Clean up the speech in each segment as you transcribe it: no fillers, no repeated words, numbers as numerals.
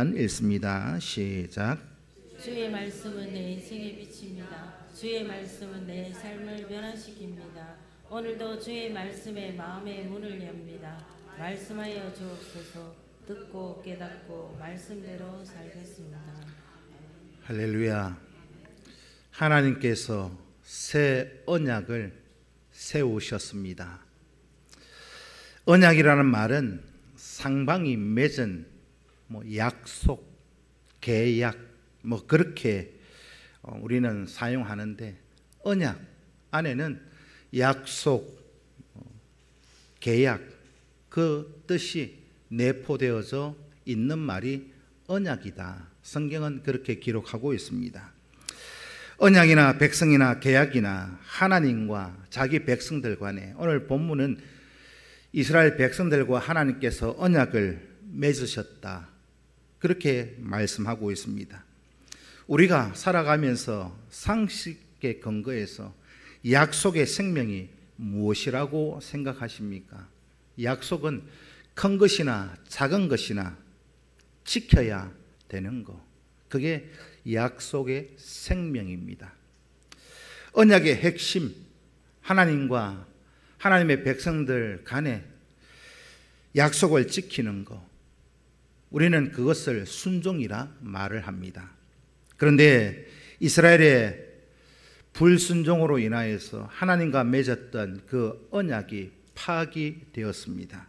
한번 읽습니다. 시작. 주의 말씀은 내 인생의 빛입니다. 주의 말씀은 내 삶을 변화시킵니다. 오늘도 주의 말씀에 마음의 문을 엽니다. 말씀하여 주옵소서. 듣고 깨닫고 말씀대로 살겠습니다. 할렐루야. 하나님께서 새 언약을 세우셨습니다. 언약이라는 말은 상방이 맺은 약속, 계약 그렇게 우리는 사용하는데, 언약 안에는 약속, 계약 그 뜻이 내포되어져 있는 말이 언약이다. 성경은 그렇게 기록하고 있습니다. 언약이나 백성이나 계약이나 하나님과 자기 백성들 간에, 오늘 본문은 이스라엘 백성들과 하나님께서 언약을 맺으셨다, 그렇게 말씀하고 있습니다. 우리가 살아가면서 상식에 근거해서 약속의 생명이 무엇이라고 생각하십니까? 약속은 큰 것이나 작은 것이나 지켜야 되는 것, 그게 약속의 생명입니다. 언약의 핵심, 하나님과 하나님의 백성들 간에 약속을 지키는 것, 우리는 그것을 순종이라 말을 합니다. 그런데 이스라엘의 불순종으로 인하여서 하나님과 맺었던 그 언약이 파기되었습니다.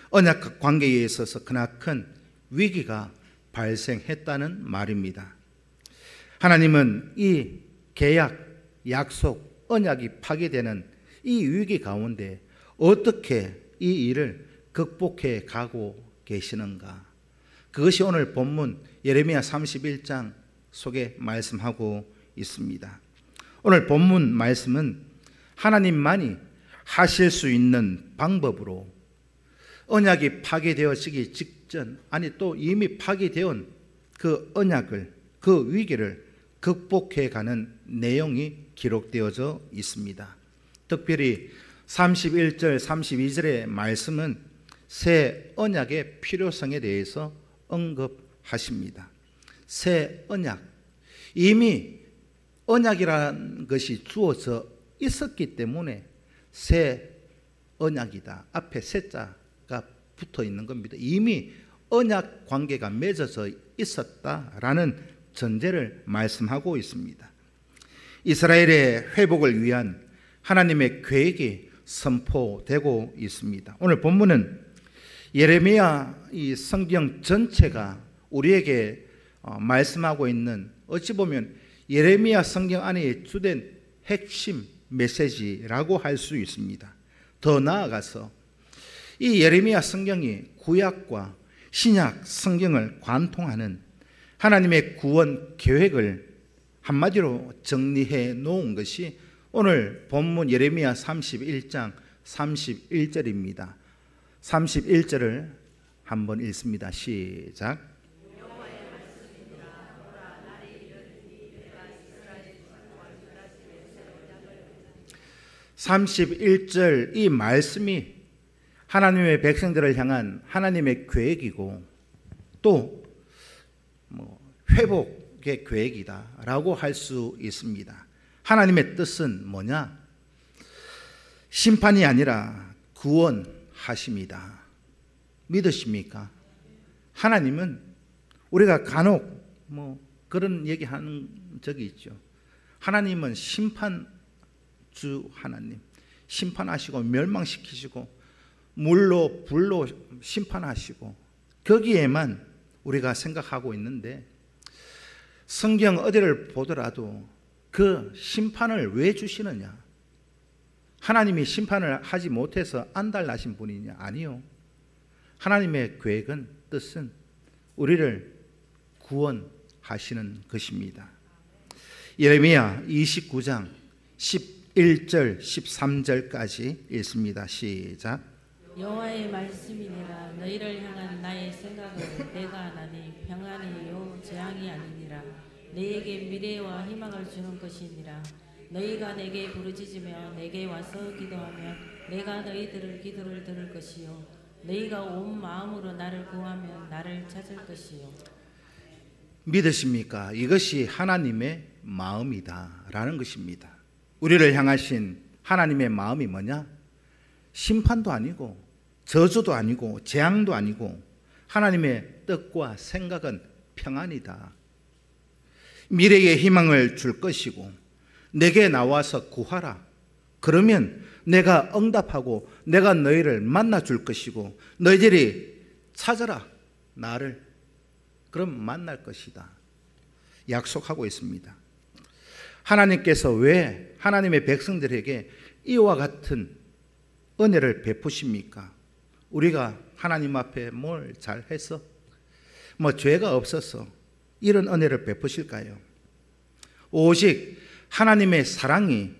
언약 관계에 있어서 크나큰 위기가 발생했다는 말입니다. 하나님은 이 계약, 약속, 언약이 파괴되는 이 위기 가운데 어떻게 이 일을 극복해 가고 계시는가? 그것이 오늘 본문 예레미야 31장 속에 말씀하고 있습니다. 오늘 본문 말씀은 하나님만이 하실 수 있는 방법으로 언약이 파괴되어지기 직전, 아니 또 이미 파괴되온 그 언약을, 그 위기를 극복해 가는 내용이 기록되어져 있습니다. 특별히 31절, 32절의 말씀은 새 언약의 필요성에 대해서 언급하십니다. 새 언약, 이미 언약이라는 것이 주어져 있었기 때문에 새 언약이다. 앞에 새자가 붙어 있는 겁니다. 이미 언약 관계가 맺어져 있었다라는 전제를 말씀하고 있습니다. 이스라엘의 회복을 위한 하나님의 계획이 선포되고 있습니다. 오늘 본문은 예레미야 이 성경 전체가 우리에게 말씀하고 있는, 어찌 보면 예레미야 성경 안에 주된 핵심 메시지라고 할 수 있습니다. 더 나아가서 이 예레미야 성경이 구약과 신약 성경을 관통하는 하나님의 구원 계획을 한마디로 정리해 놓은 것이 오늘 본문 예레미야 31장 31절입니다. 31절을 한번 읽습니다. 시작. 31절 이 말씀이 하나님의 백성들을 향한 하나님의 계획이고 또 회복의 계획이다라고 할 수 있습니다. 하나님의 뜻은 뭐냐? 심판이 아니라 구원하십니다. 믿으십니까? 하나님은, 우리가 간혹 그런 얘기하는 적이 있죠. 하나님은 심판주 하나님, 심판하시고 멸망시키시고 물로 불로 심판하시고, 거기에만 우리가 생각하고 있는데, 성경 어디를 보더라도 그 심판을 왜 주시느냐? 하나님이 심판을 하지 못해서 안달나신 분이냐? 아니요. 하나님의 계획은, 뜻은 우리를 구원하시는 것입니다. 예레미야 29장 11절 13절까지 읽습니다. 시작. 여호와의 말씀이니라. 너희를 향한 나의 생각은 내가 하나니 평안이요 재앙이 아니니라. 너희에게 미래와 희망을 주는 것이니라. 너희가 내게 부르짖으며 내게 와서 기도하면 내가 너희들의 기도를 들을 것이요 너희가 온 마음으로 나를 구하면 나를 찾을 것이요. 믿으십니까? 이것이 하나님의 마음이다 라는 것입니다. 우리를 향하신 하나님의 마음이 뭐냐? 심판도 아니고 저주도 아니고 재앙도 아니고 하나님의 뜻과 생각은 평안이다. 미래의 희망을 줄 것이고 내게 나와서 구하라. 그러면 내가 응답하고 내가 너희를 만나 줄 것이고 너희들이 찾아라 나를. 그럼 만날 것이다. 약속하고 있습니다. 하나님께서 왜 하나님의 백성들에게 이와 같은 은혜를 베푸십니까? 우리가 하나님 앞에 뭘 잘해서 죄가 없어서 이런 은혜를 베푸실까요? 오직 하나님의 사랑이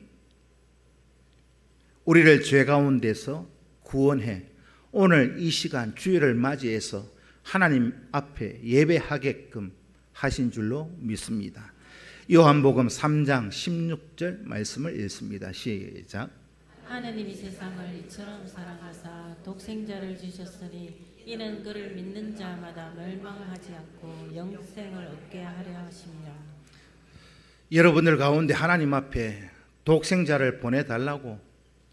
우리를 죄 가운데서 구원해 오늘 이 시간 주일을 맞이해서 하나님 앞에 예배하게끔 하신 줄로 믿습니다. 요한복음 3장 16절 말씀을 읽습니다. 시작. 하나님이 세상을 이처럼 사랑하사 독생자를 주셨으니 이는 그를 믿는 자마다 멸망하지 않고 영생을 얻게 하려 하심이라. 여러분들 가운데 하나님 앞에 독생자를 보내달라고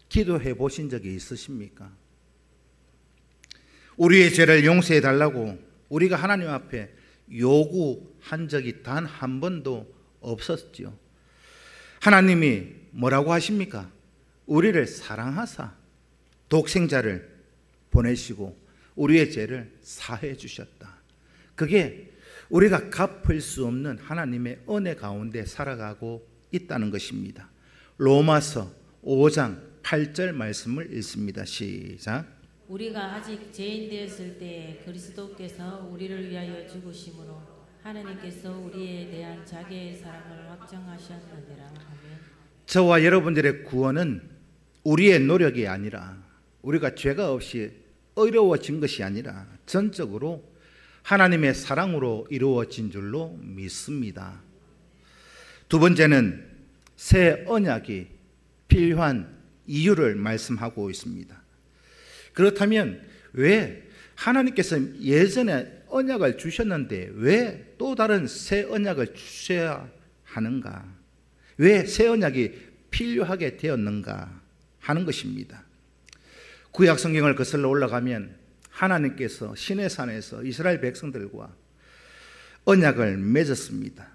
기도해 보신 적이 있으십니까? 우리의 죄를 용서해 달라고 우리가 하나님 앞에 요구한 적이 단 한 번도 없었지요. 하나님이 뭐라고 하십니까? 우리를 사랑하사 독생자를 보내시고 우리의 죄를 사해 주셨다. 그게 우리가 갚을 수 없는 하나님의 은혜 가운데 살아가고 있다는 것입니다. 로마서 5장 8절 말씀을 읽습니다. 시작. 우리가 아직 죄인 되었을 때에 그리스도께서 우리를 위하여 죽으심으로 하나님께서 우리에 대한 자기의 사랑을 확정하셨느니라. 아멘. 저와 여러분들의 구원은 우리의 노력이 아니라 우리가 죄가 없이 어려워진 것이 아니라 전적으로 하나님의 사랑으로 이루어진 줄로 믿습니다. 두 번째는 새 언약이 필요한 이유를 말씀하고 있습니다. 그렇다면 왜 하나님께서 예전에 언약을 주셨는데 왜 또 다른 새 언약을 주셔야 하는가? 왜 새 언약이 필요하게 되었는가 하는 것입니다. 구약 성경을 거슬러 올라가면 하나님께서 시내산에서 이스라엘 백성들과 언약을 맺었습니다.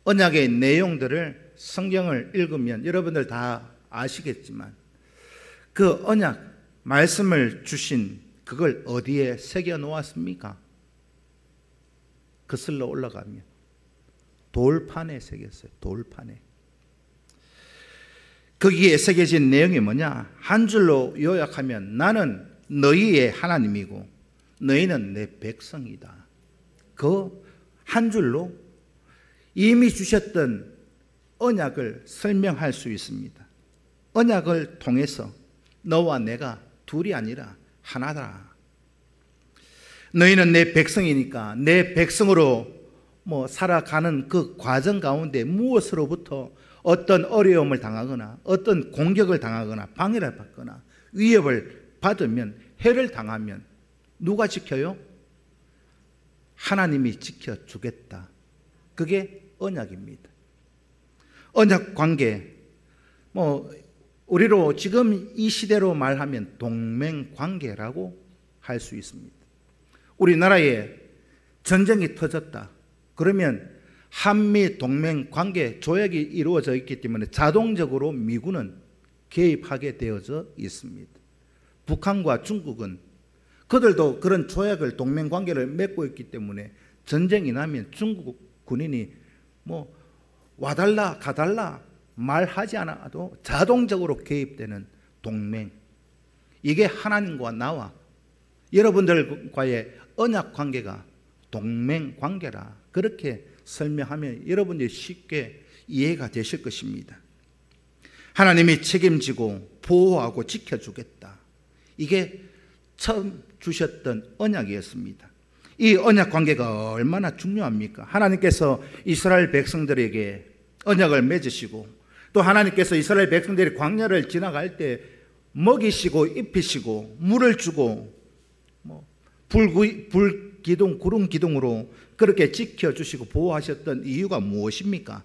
언약의 내용들을 성경을 읽으면 여러분들 다 아시겠지만 그 언약 말씀을 주신 그걸 어디에 새겨 놓았습니까? 거슬러 올라가면 돌판에 새겼어요. 돌판에. 거기에 새겨진 내용이 뭐냐? 한 줄로 요약하면 나는 너희의 하나님이고 너희는 내 백성이다. 그 한 줄로 이미 주셨던 언약을 설명할 수 있습니다. 언약을 통해서 너와 내가 둘이 아니라 하나다. 너희는 내 백성이니까 내 백성으로 살아가는 그 과정 가운데 무엇으로부터 어떤 어려움을 당하거나 어떤 공격을 당하거나 방해를 받거나 위협을 받으면 해를 당하면 누가 지켜요? 하나님이 지켜주겠다. 그게 언약입니다. 언약 관계 우리로 지금 이 시대로 말하면 동맹 관계라고 할 수 있습니다. 우리나라에 전쟁이 터졌다. 그러면 한미 동맹 관계 조약이 이루어져 있기 때문에 자동적으로 미군은 개입하게 되어져 있습니다. 북한과 중국은 그들도 그런 조약을 동맹 관계를 맺고 있기 때문에 전쟁이 나면 중국 군인이 와달라 가달라 말하지 않아도 자동적으로 개입되는 동맹. 이게 하나님과 나와 여러분들과의 언약 관계가 동맹 관계라. 그렇게 설명하면 여러분들이 쉽게 이해가 되실 것입니다. 하나님이 책임지고 보호하고 지켜주겠다. 이게 처음 주셨던 언약이었습니다. 이 언약 관계가 얼마나 중요합니까? 하나님께서 이스라엘 백성들에게 언약을 맺으시고 또 하나님께서 이스라엘 백성들이 광야를 지나갈 때 먹이시고 입히시고 물을 주고 불기둥, 구름 기둥으로 그렇게 지켜주시고 보호하셨던 이유가 무엇입니까?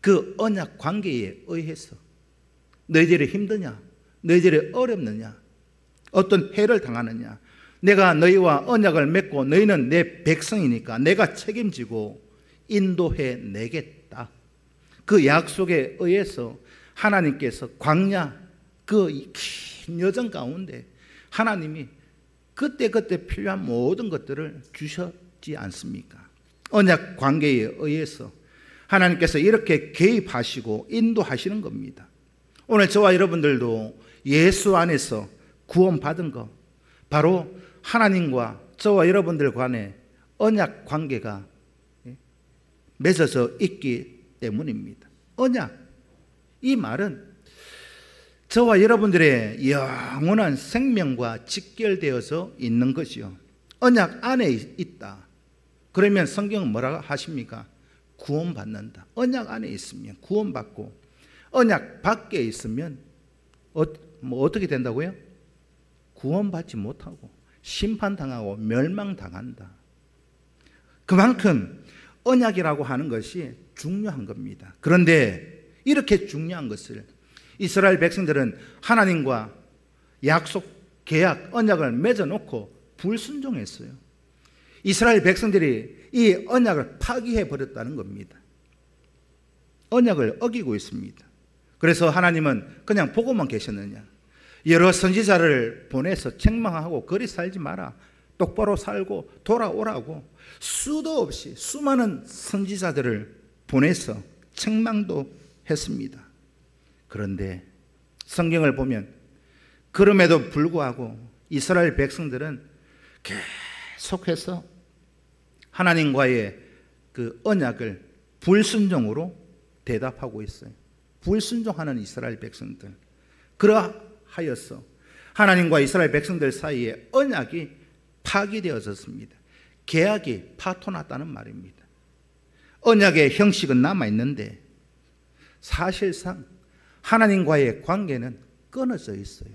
그 언약 관계에 의해서. 너희들이 힘드냐? 너희들이 어렵느냐? 어떤 해를 당하느냐? 내가 너희와 언약을 맺고 너희는 내 백성이니까 내가 책임지고 인도해 내겠다. 그 약속에 의해서 하나님께서 광야 그 긴 여정 가운데 하나님이 그때그때 필요한 모든 것들을 주셨지 않습니까? 언약 관계에 의해서 하나님께서 이렇게 개입하시고 인도하시는 겁니다. 오늘 저와 여러분들도 예수 안에서 구원받은 것, 바로 하나님과 저와 여러분들 간의 언약 관계가 맺어져 있기 때문입니다. 언약, 이 말은 저와 여러분들의 영원한 생명과 직결되어서 있는 것이요. 언약 안에 있다. 그러면 성경은 뭐라고 하십니까? 구원받는다. 언약 안에 있으면 구원받고, 언약 밖에 있으면 어떻게 된다고요? 구원받지 못하고 심판당하고 멸망당한다. 그만큼 언약이라고 하는 것이 중요한 겁니다. 그런데 이렇게 중요한 것을 이스라엘 백성들은 하나님과 약속, 계약, 언약을 맺어놓고 불순종했어요. 이스라엘 백성들이 이 언약을 파기해 버렸다는 겁니다. 언약을 어기고 있습니다. 그래서 하나님은 그냥 보고만 계셨느냐? 여러 선지자를 보내서 책망하고 그리 살지 마라, 똑바로 살고 돌아오라고 수도 없이 수많은 선지자들을 보내서 책망도 했습니다. 그런데 성경을 보면 그럼에도 불구하고 이스라엘 백성들은 계속해서 하나님과의 그 언약을 불순종으로 대답하고 있어요. 불순종하는 이스라엘 백성들. 그러하여서 하나님과 이스라엘 백성들 사이에 언약이 파기되어졌습니다. 계약이 파토났다는 말입니다. 언약의 형식은 남아있는데 사실상 하나님과의 관계는 끊어져 있어요.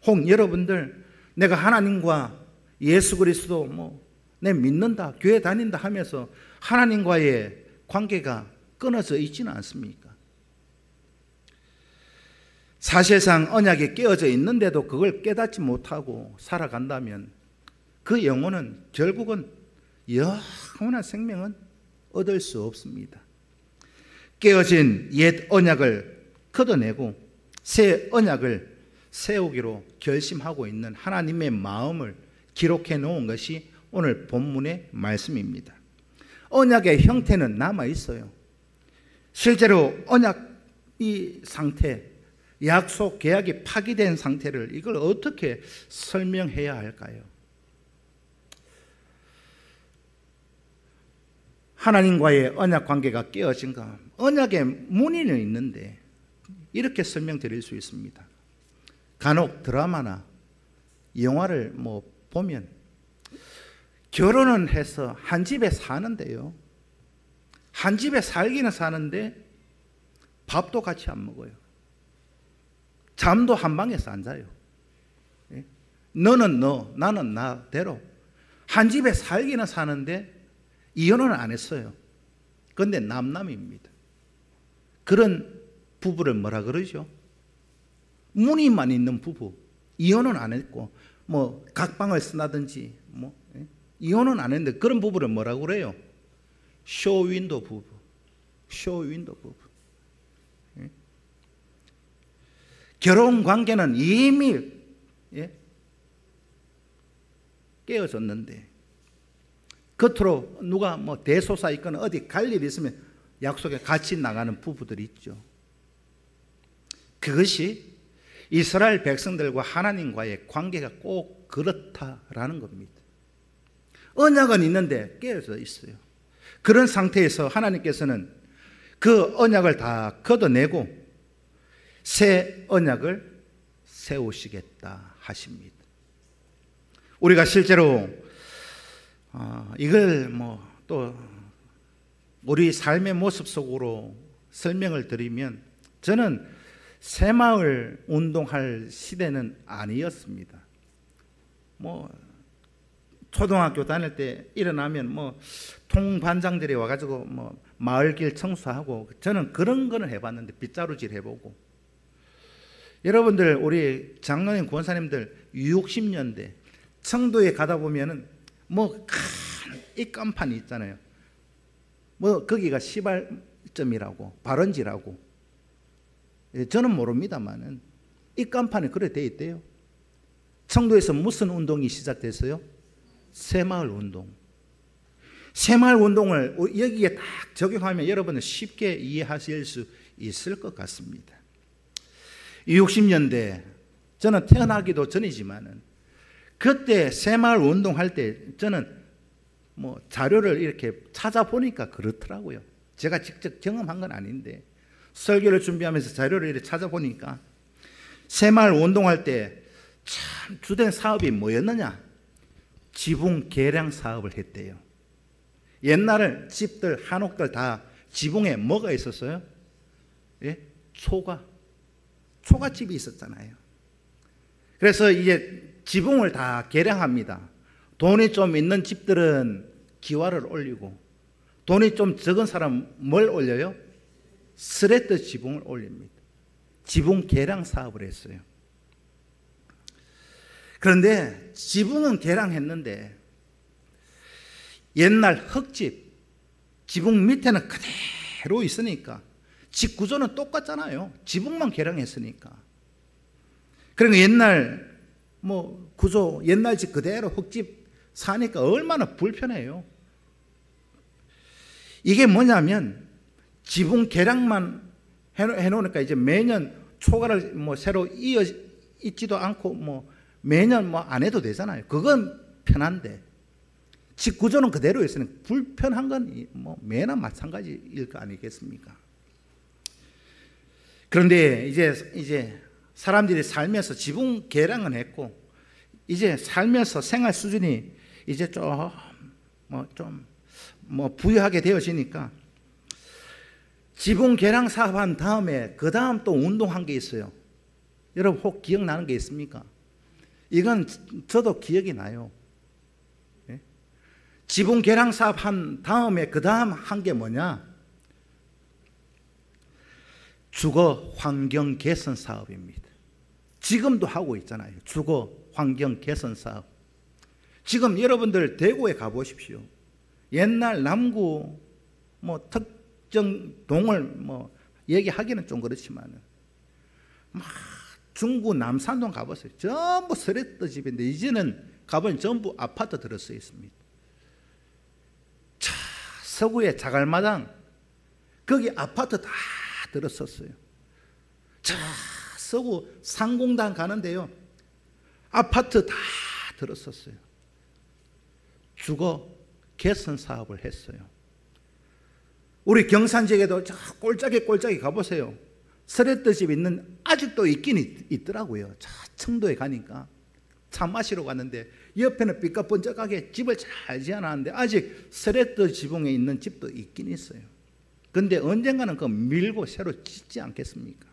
혹 여러분들, 내가 하나님과 예수 그리스도 내 믿는다, 교회 다닌다 하면서 하나님과의 관계가 끊어져 있지는 않습니까? 사실상 언약이 깨어져 있는데도 그걸 깨닫지 못하고 살아간다면 그 영혼은 결국은 영원한 생명은 얻을 수 없습니다. 깨어진 옛 언약을 걷어내고 새 언약을 세우기로 결심하고 있는 하나님의 마음을 기록해 놓은 것이 오늘 본문의 말씀입니다. 언약의 형태는 남아 있어요. 실제로 언약 이 상태, 약속, 계약이 파기된 상태를 이걸 어떻게 설명해야 할까요? 하나님과의 언약 관계가 깨어진 것, 언약의 문의는 있는데 이렇게 설명드릴 수 있습니다. 간혹 드라마나 영화를 보면 결혼은 해서 한 집에 사는데요, 한 집에 살기는 사는데 밥도 같이 안 먹어요. 잠도 한 방에서 안 자요. 너는 너, 나는 나대로 한 집에 살기는 사는데 이혼은 안 했어요. 그런데 남남입니다. 그런 부부를 뭐라 그러죠? 무늬만 있는 부부. 이혼은 안 했고 각방을 쓴다든지 이혼은 안 했는데 그런 부부를 뭐라고 그래요? 쇼윈도 부부. 쇼윈도 부부. 결혼 관계는 이미 깨어졌는데 겉으로 누가 대소사 있거나 어디 갈 일이 있으면 약속에 같이 나가는 부부들이 있죠. 그것이 이스라엘 백성들과 하나님과의 관계가 꼭 그렇다라는 겁니다. 언약은 있는데 깨어져 있어요. 그런 상태에서 하나님께서는 그 언약을 다 걷어내고 새 언약을 세우시겠다 하십니다. 우리가 실제로 이걸 또 우리 삶의 모습 속으로 설명을 드리면, 저는 새마을 운동할 시대는 아니었습니다. 뭐 초등학교 다닐 때 일어나면 뭐 통반장들이 와가지고 뭐 마을길 청소하고, 저는 그런 거는 해봤는데, 빗자루질 해보고. 여러분들, 우리 장로님 권사님들 60년대 청도에 가다 보면은 뭐 큰 입간판이 있잖아요. 뭐 거기가 시발점이라고, 발원지라고. 저는 모릅니다만은 입간판에 그래 돼 있대요. 청도에서 무슨 운동이 시작됐어요? 새마을 운동. 새마을 운동을 여기에 딱 적용하면 여러분은 쉽게 이해하실 수 있을 것 같습니다. 60년대, 저는 태어나기도 전이지만은 그때 새마을 운동할 때 저는 뭐 자료를 이렇게 찾아보니까 그렇더라고요. 제가 직접 경험한 건 아닌데 설교를 준비하면서 자료를 이렇게 찾아보니까 새마을 운동할 때 참 주된 사업이 뭐였느냐? 지붕 개량 사업을 했대요. 옛날에 집들, 한옥들 다 지붕에 뭐가 있었어요? 예? 초가집이 있었잖아요. 그래서 이제 지붕을 다 개량합니다. 돈이 좀 있는 집들은 기와를 올리고, 돈이 좀 적은 사람은 뭘 올려요? 스레트 지붕을 올립니다. 지붕 개량 사업을 했어요. 그런데 지붕은 개량했는데 옛날 흙집, 지붕 밑에는 그대로 있으니까 집 구조는 똑같잖아요. 지붕만 개량했으니까. 그러니까 옛날 뭐 구조, 옛날 집 그대로 흙집 사니까 얼마나 불편해요. 이게 뭐냐면 지붕 개량만 해놓으니까 이제 매년 초가를 뭐 새로 이어 있지도 않고 뭐 매년 뭐 안 해도 되잖아요. 그건 편한데 집 구조는 그대로 있으니 불편한 건 뭐 매나 마찬가지일 거 아니겠습니까? 그런데 이제 사람들이 살면서 지붕 개량은 했고, 이제 살면서 생활 수준이 이제 좀 부유하게 되어지니까 지붕 개량 사업한 다음에 그 다음 또 운동한 게 있어요. 여러분 혹 기억나는 게 있습니까? 이건 저도 기억이 나요. 예? 지붕 개량 사업 한 다음에 그 다음 한 게 뭐냐? 주거 환경 개선 사업입니다. 지금도 하고 있잖아요. 주거 환경 개선 사업. 지금 여러분들 대구에 가보십시오. 옛날 남구 뭐 특정 동을 뭐 얘기하기는 좀 그렇지만은 막 중구 남산동 가보세요. 전부 스레트 집인데 이제는 가보면 전부 아파트 들어서 있습니다. 서구의 자갈마당, 거기 아파트 다 들었었어요. 서구 상공단 가는데요, 아파트 다 들었었어요. 주거 개선 사업을 했어요. 우리 경산 지역에도 꼴짝이 가보세요. 스레트 집 있는, 아직도 있긴 있더라고요. 청도에 가니까 차 마시러 갔는데 옆에는 삐까번쩍하게 집을 잘 지어놨는데 아직 스레트 지붕에 있는 집도 있긴 있어요. 근데 언젠가는 그거 밀고 새로 짓지 않겠습니까?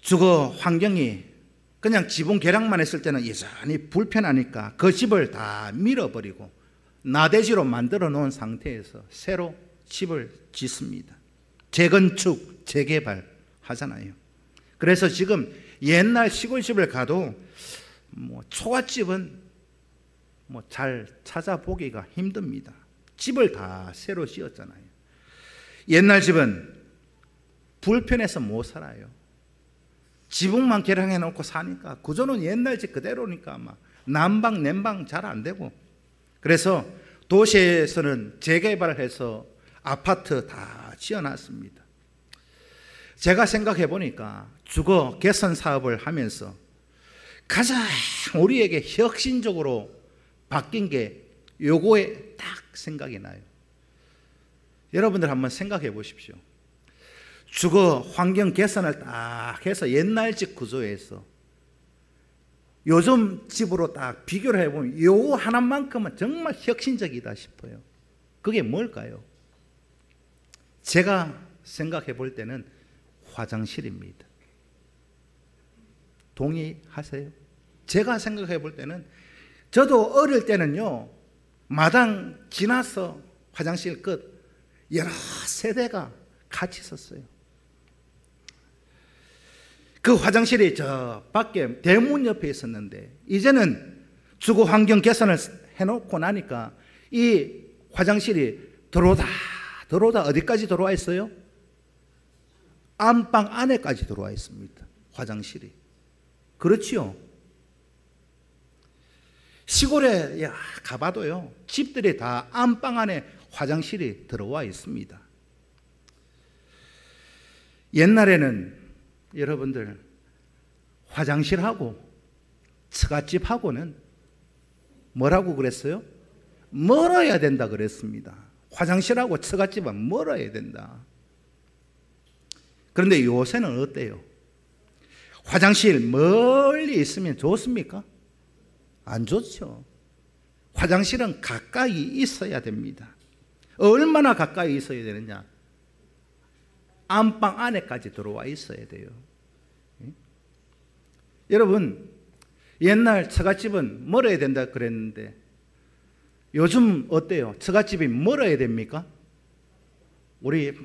주거 환경이 그냥 지붕 개량만 했을 때는 여전히 불편하니까 그 집을 다 밀어버리고 나대지로 만들어 놓은 상태에서 새로 집을 짓습니다. 재건축, 재개발 하잖아요. 그래서 지금 옛날 시골집을 가도 뭐 초가집은 뭐 잘 찾아보기가 힘듭니다. 집을 다 새로 지었잖아요. 옛날 집은 불편해서 못 살아요. 지붕만 개량해 놓고 사니까 구조는 옛날 집 그대로니까 막 난방, 냉방 잘 안 되고, 그래서 도시에서는 재개발을 해서 아파트 다 지어놨습니다. 제가 생각해 보니까 주거 개선 사업을 하면서 가장 우리에게 혁신적으로 바뀐 게 요거에 딱 생각이 나요. 여러분들 한번 생각해 보십시오. 주거 환경 개선을 딱 해서 옛날 집 구조에서 요즘 집으로 딱 비교를 해보면 요 하나만큼은 정말 혁신적이다 싶어요. 그게 뭘까요? 제가 생각해 볼 때는 화장실입니다. 동의하세요? 제가 생각해 볼 때는, 저도 어릴 때는요, 마당 지나서 화장실 끝 여러 세대가 같이 있었어요. 그 화장실이 저 밖에 대문 옆에 있었는데, 이제는 주거 환경 개선을 해놓고 나니까 이 화장실이 들어오다 어디까지 들어와 있어요? 안방 안에까지 들어와 있습니다. 화장실이. 그렇지요. 시골에 가봐도요, 집들이 다 안방 안에 화장실이 들어와 있습니다. 옛날에는 여러분들, 화장실하고 처갓집하고는 뭐라고 그랬어요? 멀어야 된다 그랬습니다. 화장실하고 처갓집은 멀어야 된다. 그런데 요새는 어때요? 화장실 멀리 있으면 좋습니까? 안 좋죠. 화장실은 가까이 있어야 됩니다. 얼마나 가까이 있어야 되느냐? 안방 안에까지 들어와 있어야 돼요. 여러분, 옛날 처갓집은 멀어야 된다 그랬는데 요즘 어때요? 처갓집이 멀어야 됩니까? 우리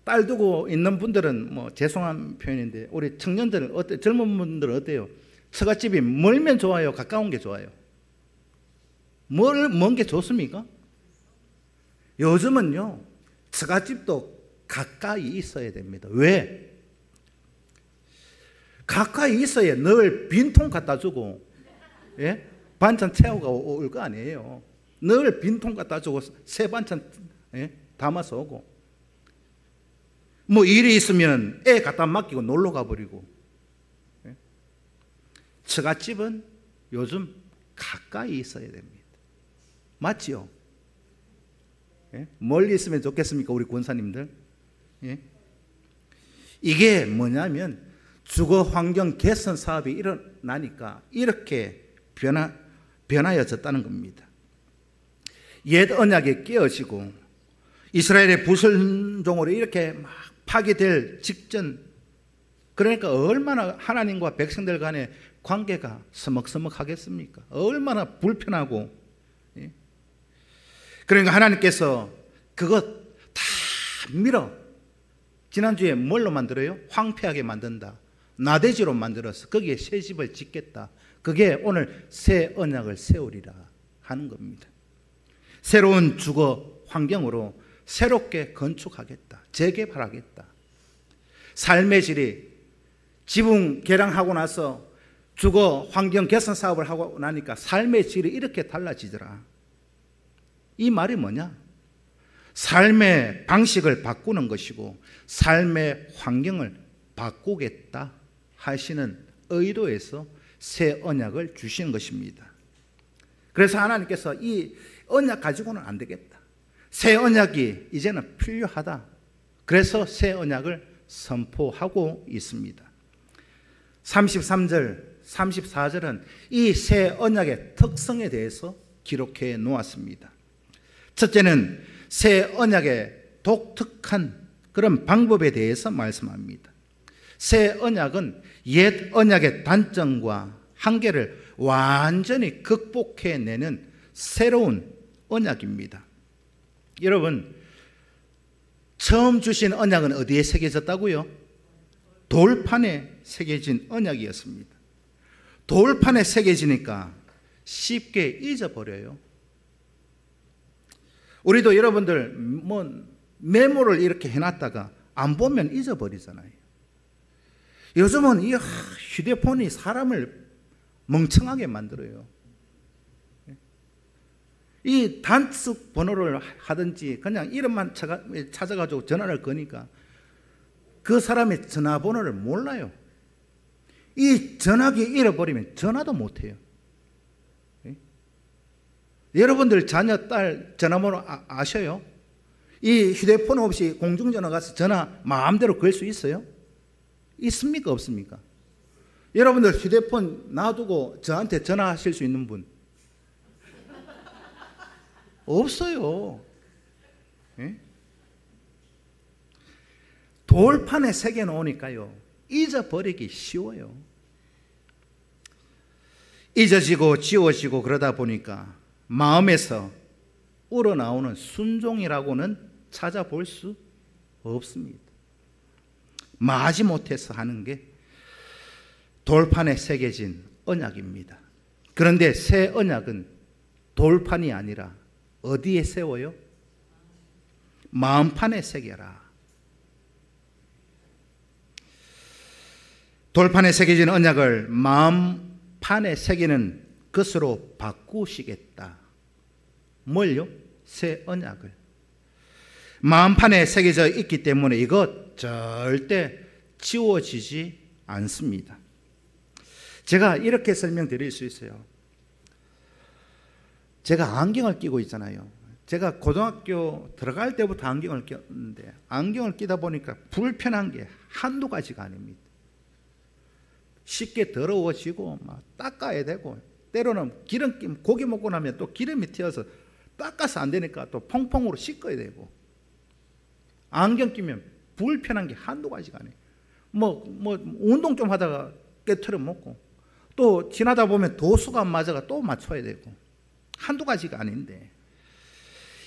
딸 두고 있는 분들은 뭐 죄송한 표현인데, 우리 청년들 어때? 젊은 분들은 어때요? 처갓집이 멀면 좋아요? 가까운 게 좋아요? 먼 게 좋습니까? 요즘은요, 처갓집도 가까이 있어야 됩니다. 왜? 가까이 있어야 늘 빈통 갖다 주고, 예? 반찬 채우고 올 거 아니에요. 늘 빈통 갖다 주고 새 반찬 담아서 오고, 뭐 일이 있으면 애 갖다 맡기고 놀러 가버리고. 처갓집은 요즘 가까이 있어야 됩니다. 맞지요? 멀리 있으면 좋겠습니까, 우리 권사님들? 이게 뭐냐면 주거 환경 개선 사업이 일어나니까 이렇게 변화해졌다는 겁니다. 옛 언약에 깨어지고 이스라엘의 불순종으로 이렇게 막 파괴될 직전, 그러니까 얼마나 하나님과 백성들 간의 관계가 서먹서먹하겠습니까? 얼마나 불편하고. 그러니까 하나님께서 그것 다 밀어, 지난주에 뭘로 만들어요? 황폐하게 만든다. 나대지로 만들어서 거기에 새 집을 짓겠다. 그게 오늘 새 언약을 세우리라 하는 겁니다. 새로운 주거 환경으로 새롭게 건축하겠다. 재개발하겠다. 삶의 질이, 지붕 개량하고 나서 주거 환경 개선 사업을 하고 나니까 삶의 질이 이렇게 달라지더라. 이 말이 뭐냐? 삶의 방식을 바꾸는 것이고 삶의 환경을 바꾸겠다 하시는 의도에서 새 언약을 주신 것입니다. 그래서 하나님께서 이 언약 가지고는 안 되겠다. 새 언약이 이제는 필요하다. 그래서 새 언약을 선포하고 있습니다. 33절, 34절은 이 새 언약의 특성에 대해서 기록해 놓았습니다. 첫째는 새 언약의 독특한 그런 방법에 대해서 말씀합니다. 새 언약은 옛 언약의 단점과 한계를 완전히 극복해내는 새로운 언약입니다. 여러분, 처음 주신 언약은 어디에 새겨졌다고요? 돌판에 새겨진 언약이었습니다. 돌판에 새겨지니까 쉽게 잊어버려요. 우리도 여러분들 뭐 메모를 이렇게 해놨다가 안 보면 잊어버리잖아요. 요즘은 이 휴대폰이 사람을 멍청하게 만들어요. 이 단축 번호를 하든지 그냥 이름만 찾아가지고 전화를 거니까 그 사람의 전화번호를 몰라요. 이 전화기 잃어버리면 전화도 못해요. 여러분들 자녀 딸 전화번호 아셔요? 이 휴대폰 없이 공중전화 가서 전화 마음대로 걸 수 있어요? 있습니까? 없습니까? 여러분들 휴대폰 놔두고 저한테 전화하실 수 있는 분? 없어요. 돌판에 새겨 놓으니까요, 잊어버리기 쉬워요. 잊어지고 지워지고 그러다 보니까 마음에서 우러나오는 순종이라고는 찾아볼 수 없습니다. 마지못해서 하는 게 돌판에 새겨진 언약입니다. 그런데 새 언약은 돌판이 아니라 어디에 세워요? 마음판에 새겨라. 돌판에 새겨진 언약을 마음판에 새기는 것으로 바꾸시겠다. 뭘요? 새 언약을. 마음판에 새겨져 있기 때문에 이것 절대 지워지지 않습니다. 제가 이렇게 설명드릴 수 있어요. 제가 안경을 끼고 있잖아요. 제가 고등학교 들어갈 때부터 안경을 꼈는데 안경을 끼다 보니까 불편한 게 한두 가지가 아닙니다. 쉽게 더러워지고 막 닦아야 되고, 때로는 기름기, 고기 먹고 나면 또 기름이 튀어서 닦아서 안 되니까 또 퐁퐁으로 씻어야 되고, 안경 끼면 불편한 게 한두 가지가 아니에요. 운동 좀 하다가 깨트려 먹고, 또 지나다 보면 도수가 안 맞아가 또 맞춰야 되고, 한두 가지가 아닌데,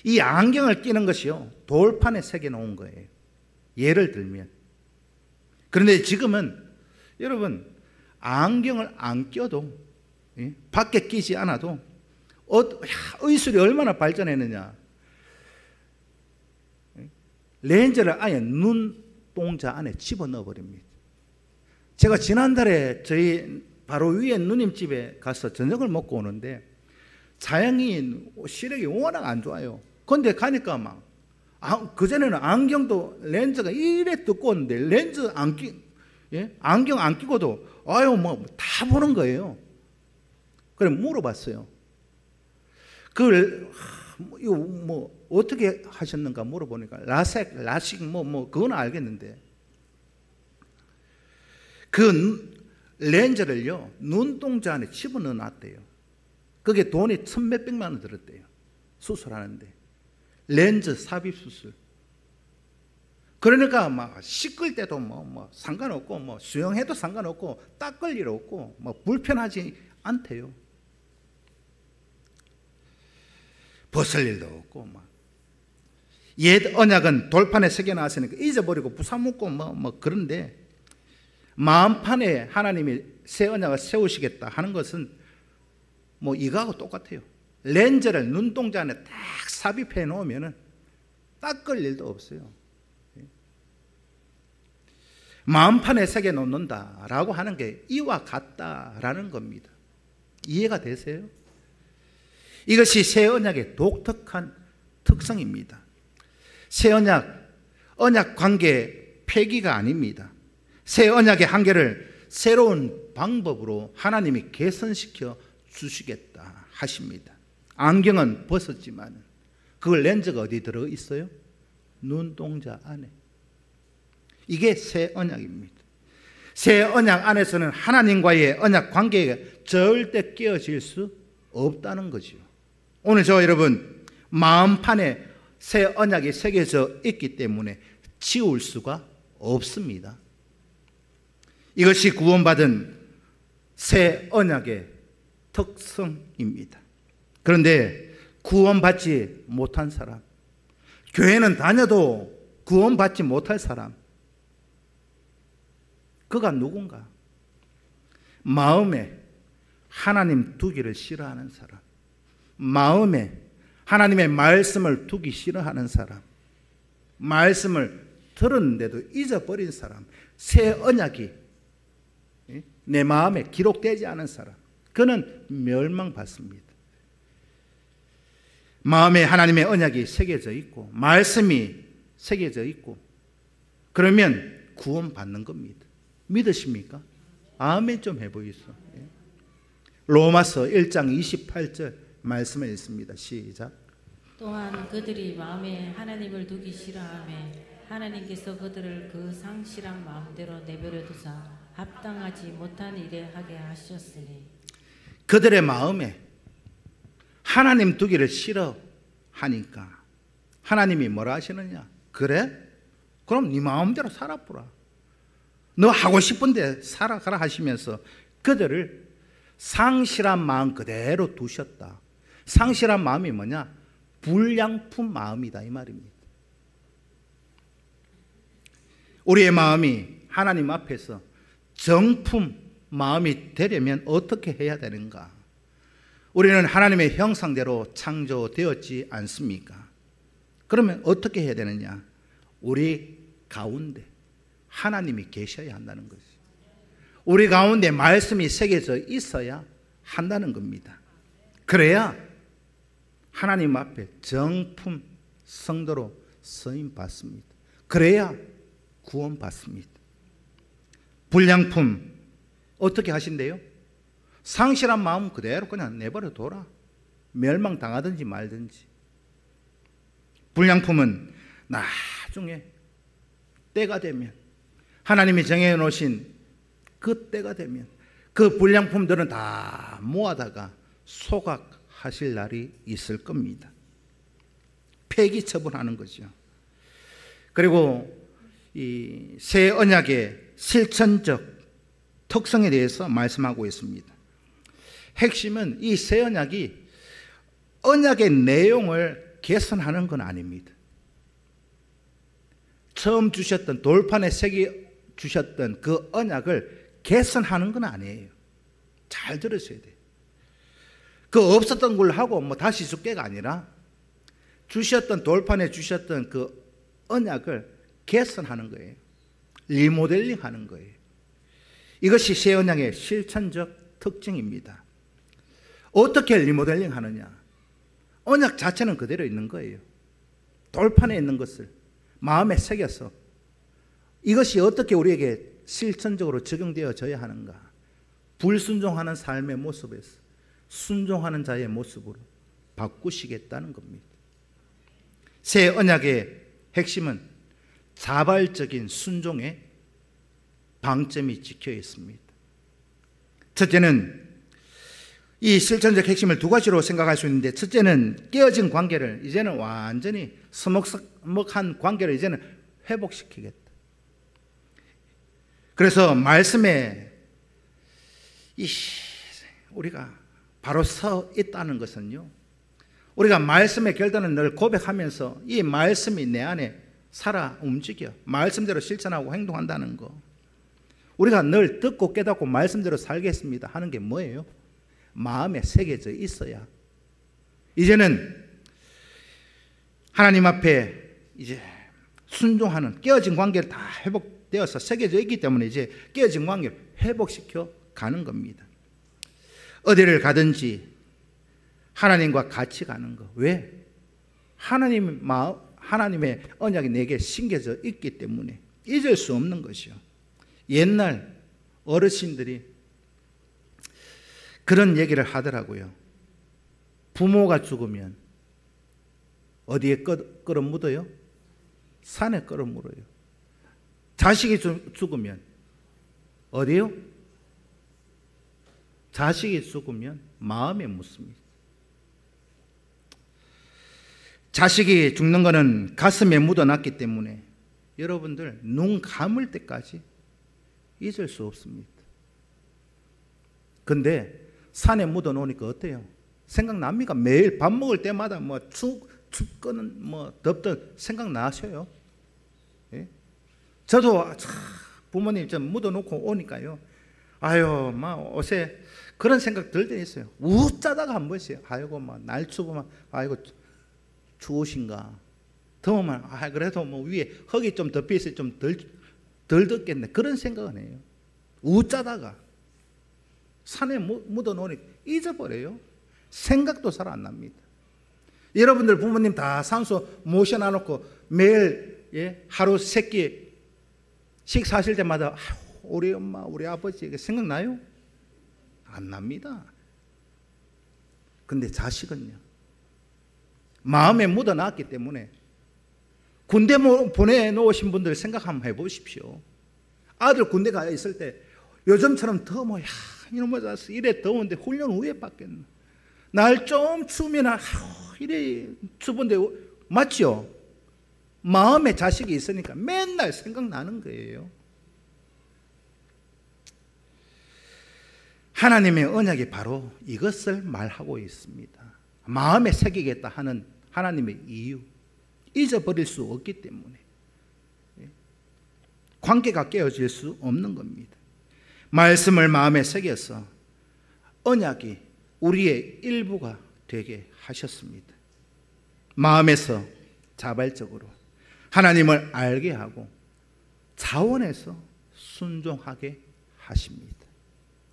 이 안경을 끼는 것이요, 돌판에 새겨 놓은 거예요. 예를 들면. 그런데 지금은 여러분, 안경을 안 껴도, 밖에 끼지 않아도 의술이 얼마나 발전했느냐. 렌즈를 아예 눈동자 안에 집어넣어 버립니다. 제가 지난달에 저희 바로 위에 누님 집에 가서 저녁을 먹고 오는데 자연인 시력이 워낙 안 좋아요. 그런데 가니까 그전에는 안경도 렌즈가 이래 두꺼웠는데 렌즈 안경 안 끼고도 다 보는 거예요. 그래 물어봤어요. 그걸 어떻게 하셨는가 물어보니까 라식 그건 알겠는데 그 렌즈를요 눈동자 안에 집어넣어 놨대요. 그게 돈이 1,몇백만 원 들었대요. 수술하는데 렌즈 삽입 수술. 그러니까 씻을 때도 상관없고 수영해도 상관없고 닦을 일 없고 불편하지 않대요. 벗을 일도 없고 옛 언약은 돌판에 새겨놨으니까 잊어버리고 부사먹고 그런데 마음판에 하나님이 새 언약을 세우시겠다 하는 것은 이거하고 똑같아요. 렌즈를 눈동자 안에 딱 삽입해 놓으면 닦을 일도 없어요. 마음판에 새겨 놓는다라고 하는 게 이와 같다라는 겁니다. 이해가 되세요? 이것이 새 언약의 독특한 특성입니다. 새 언약 관계 폐기가 아닙니다. 새 언약의 한계를 새로운 방법으로 하나님이 개선시켜 주시겠다 하십니다. 안경은 벗었지만 그 렌즈가 어디 들어 있어요? 눈동자 안에. 이게 새 언약입니다. 새 언약 안에서는 하나님과의 언약 관계가 절대 깨어질 수 없다는 거죠. 오늘 저 여러분 마음판에 새 언약이 새겨져 있기 때문에 지울 수가 없습니다. 이것이 구원받은 새 언약의 특성입니다. 그런데 구원받지 못한 사람, 교회는 다녀도 구원받지 못할 사람, 그가 누군가? 마음에 하나님 두기를 싫어하는 사람, 마음에 하나님의 말씀을 두기 싫어하는 사람, 말씀을 들었는데도 잊어버린 사람, 새 언약이 내 마음에 기록되지 않은 사람, 그는 멸망받습니다. 마음에 하나님의 언약이 새겨져 있고 말씀이 새겨져 있고 그러면 구원받는 겁니다. 믿으십니까? 아멘 좀 해보이소. 로마서 1장 28절 말씀을 읽습니다. 시작. 또한 그들이 마음에 하나님을 두기 싫어하며 하나님께서 그들을 그 상실한 마음대로 내버려 두사 합당하지 못한 일에 하게 하셨으니. 그들의 마음에 하나님 두기를 싫어하니까 하나님이 뭐라 하시느냐? 그래? 그럼 네 마음대로 살아보라. 너 하고 싶은데 살아가라 하시면서 그들을 상실한 마음 그대로 두셨다. 상실한 마음이 뭐냐? 불량품 마음이다 이 말입니다. 우리의 마음이 하나님 앞에서 정품 마음이 되려면 어떻게 해야 되는가? 우리는 하나님의 형상대로 창조되었지 않습니까? 그러면 어떻게 해야 되느냐? 우리 가운데 하나님이 계셔야 한다는 것이. 우리 가운데 말씀이 새겨져 있어야 한다는 겁니다. 그래야 하나님 앞에 정품 성도로 쓰임 받습니다. 그래야 구원 받습니다. 불량품 어떻게 하신대요? 상실한 마음 그대로 그냥 내버려 둬라. 멸망당하든지 말든지. 불량품은 나중에 때가 되면, 하나님이 정해놓으신 그 때가 되면 그 불량품들은 다 모아다가 소각하실 날이 있을 겁니다. 폐기 처분하는 거죠. 그리고 이 새 언약의 실천적 특성에 대해서 말씀하고 있습니다. 핵심은 이 새 언약이 언약의 내용을 개선하는 건 아닙니다. 처음 주셨던 돌판에 새겨 주셨던 그 언약을 개선하는 건 아니에요. 잘 들으셔야 돼요. 그 없었던 걸 하고 뭐 다시 줄게가 아니라 주셨던 돌판에 주셨던 그 언약을 개선하는 거예요. 리모델링 하는 거예요. 이것이 새 언약의 실천적 특징입니다. 어떻게 리모델링 하느냐? 언약 자체는 그대로 있는 거예요. 돌판에 있는 것을 마음에 새겨서 이것이 어떻게 우리에게 실천적으로 적용되어져야 하는가? 불순종하는 삶의 모습에서 순종하는 자의 모습으로 바꾸시겠다는 겁니다. 새 언약의 핵심은 자발적인 순종의 방점이 찍혀 있습니다. 첫째는 이 실천적 핵심을 두 가지로 생각할 수 있는데, 첫째는 깨어진 관계를 이제는 완전히 서먹한 관계를 이제는 회복시키겠다. 그래서 말씀에 우리가 바로 서 있다는 것은요, 우리가 말씀의 결단을 늘 고백하면서 이 말씀이 내 안에 살아 움직여 말씀대로 실천하고 행동한다는 거, 우리가 늘 듣고 깨닫고 말씀대로 살겠습니다 하는 게 뭐예요? 마음에 새겨져 있어야 이제는 하나님 앞에 이제 순종하는 깨어진 관계를 다 회복되어서 새겨져 있기 때문에 이제 깨어진 관계를 회복시켜 가는 겁니다. 어디를 가든지 하나님과 같이 가는 거. 왜? 하나님의 언약이 내게 심겨져 있기 때문에 잊을 수 없는 것이요. 옛날 어르신들이 그런 얘기를 하더라고요. 부모가 죽으면 어디에 끌어 묻어요? 산에 끌어 물어요. 자식이 죽으면 어디요? 자식이 죽으면 마음에 묻습니다. 자식이 죽는 것은 가슴에 묻어놨기 때문에 여러분들 눈 감을 때까지 잊을 수 없습니다. 근데 산에 묻어놓으니까 어때요? 생각납니까? 매일 밥 먹을 때마다 뭐 춥거는 뭐 덥든 생각나셔요? 예? 저도 부모님 좀 묻어놓고 오니까요, 아유, 막 옷에 그런 생각 들 때 있어요. 웃자다가 한 번씩, 아이고, 막 날 추우면, 아이고, 추우신가? 더우면, 그래도 뭐 위에 흙이 좀 덮여 있어서 좀 덜 덥겠네. 그런 생각은 해요. 웃자다가 산에 묻어놓으니까 잊어버려요. 생각도 잘 안 납니다. 여러분들 부모님 다 산소 모셔놔놓고 매일 하루 세 끼 식사하실 때마다 우리 엄마, 우리 아버지 생각나요? 안 납니다. 근데 자식은요, 마음에 묻어놨기 때문에 군대 보내놓으신 분들 생각 한번 해보십시오. 아들 군대 가 있을 때 요즘처럼 더 이놈의 자식 이래 더운데 훈련 후에 받겠나, 날 좀 추우면 이래 추운데 맞죠? 마음에 자식이 있으니까 맨날 생각나는 거예요. 하나님의 언약이 바로 이것을 말하고 있습니다. 마음에 새기겠다 하는 하나님의 이유, 잊어버릴 수 없기 때문에 관계가 깨어질 수 없는 겁니다. 말씀을 마음에 새겨서 언약이 우리의 일부가 되게 하셨습니다. 마음에서 자발적으로 하나님을 알게 하고 자원해서 순종하게 하십니다.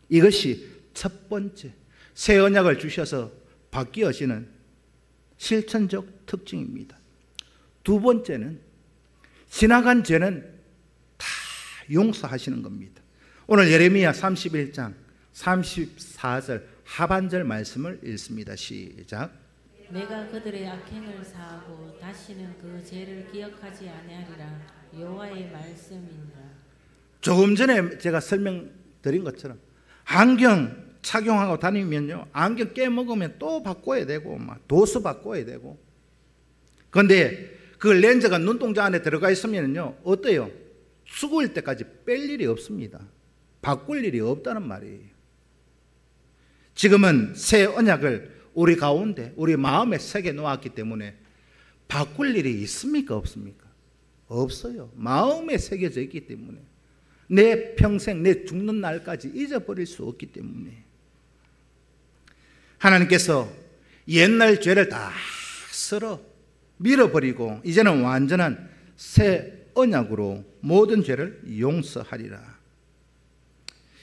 이것이 첫 번째 새 언약을 주셔서 바뀌어지는 실천적 특징입니다. 두 번째는 지나간 죄는 다 용서하시는 겁니다. 오늘 예레미야 31장 34절 하반절 말씀을 읽습니다. 시작. 내가 그들의 악행을 사하고 다시는 그 죄를 기억하지 아니하리라. 여호와의 말씀이니라. 조금 전에 제가 설명드린 것처럼 안경 착용하고 다니면요, 안경 깨먹으면 또 바꿔야 되고 막 도수 바꿔야 되고. 그런데 그 렌즈가 눈동자 안에 들어가 있으면요 어때요? 죽을 때까지 뺄 일이 없습니다. 바꿀 일이 없다는 말이에요. 지금은 새 언약을 우리 가운데 우리 마음에 새겨 놓았기 때문에 바꿀 일이 있습니까? 없습니까? 없어요. 마음에 새겨져 있기 때문에 내 평생 내 죽는 날까지 잊어버릴 수 없기 때문에 하나님께서 옛날 죄를 다 쓸어 밀어버리고 이제는 완전한 새 언약으로 모든 죄를 용서하리라.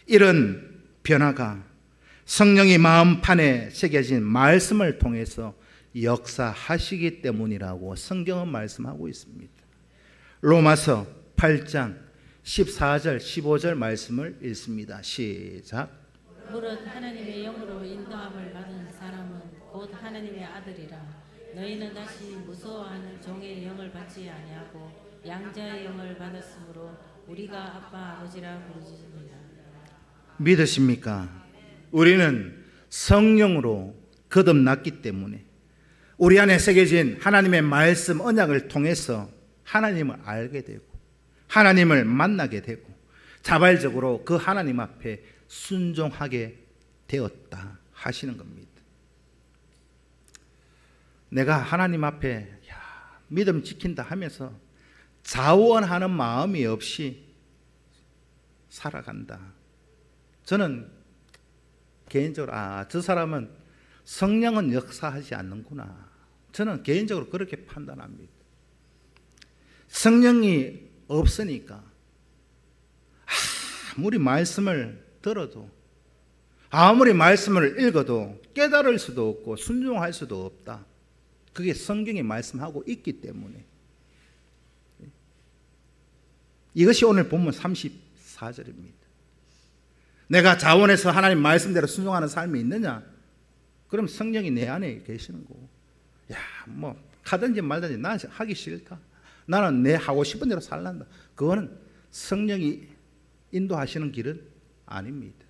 이런 변화가 성령이 마음판에 새겨진 말씀을 통해서 역사하시기 때문이라고 성경은 말씀하고 있습니다. 로마서 8장 14절 15절 말씀을 읽습니다. 시작. 무릇 하나님의 영으로 인도함을 받은 사람은 곧 하나님의 아들이라. 너희는 다시 무서워하는 종의 영을 받지 아니하고 양자의 영을 받았으므로 우리가 아빠 아버지라 부르짖습니다. 믿으십니까? 우리는 성령으로 거듭났기 때문에 우리 안에 새겨진 하나님의 말씀 언약을 통해서 하나님을 알게 되고 하나님을 만나게 되고 자발적으로 그 하나님 앞에 순종하게 되었다 하시는 겁니다. 내가 하나님 앞에 믿음 지킨다 하면서 자원하는 마음이 없이 살아간다. 저는 개인적으로 저 사람은 성령은 역사하지 않는구나. 저는 개인적으로 그렇게 판단합니다. 성령이 없으니까 아무리 말씀을 들어도 아무리 말씀을 읽어도 깨달을 수도 없고 순종할 수도 없다. 그게 성경이 말씀하고 있기 때문에 이것이 오늘 본문 34절입니다. 내가 자원해서 하나님 말씀대로 순종하는 삶이 있느냐? 그럼 성령이 내 안에 계시는 거고, 뭐 하든지 말든지 나 하기 싫다. 나는 내 하고 싶은 대로 살란다. 그거는 성령이 인도하시는 길은 아닙니다.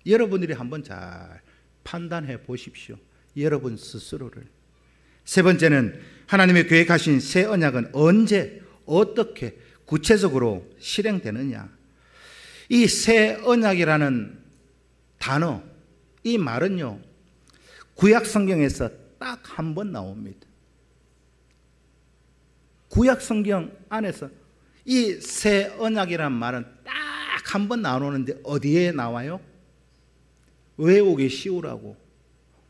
여러분들이 한번 잘 판단해 보십시오. 여러분 스스로를. 세 번째는 하나님의 계획하신 새 언약은 언제 어떻게 구체적으로 실행되느냐. 이 새 언약이라는 단어, 이 말은요 구약 성경에서 딱 한 번 나옵니다. 구약 성경 안에서 이 새 언약이라는 말은 딱 한 번 나오는데 어디에 나와요? 외우기 쉬우라고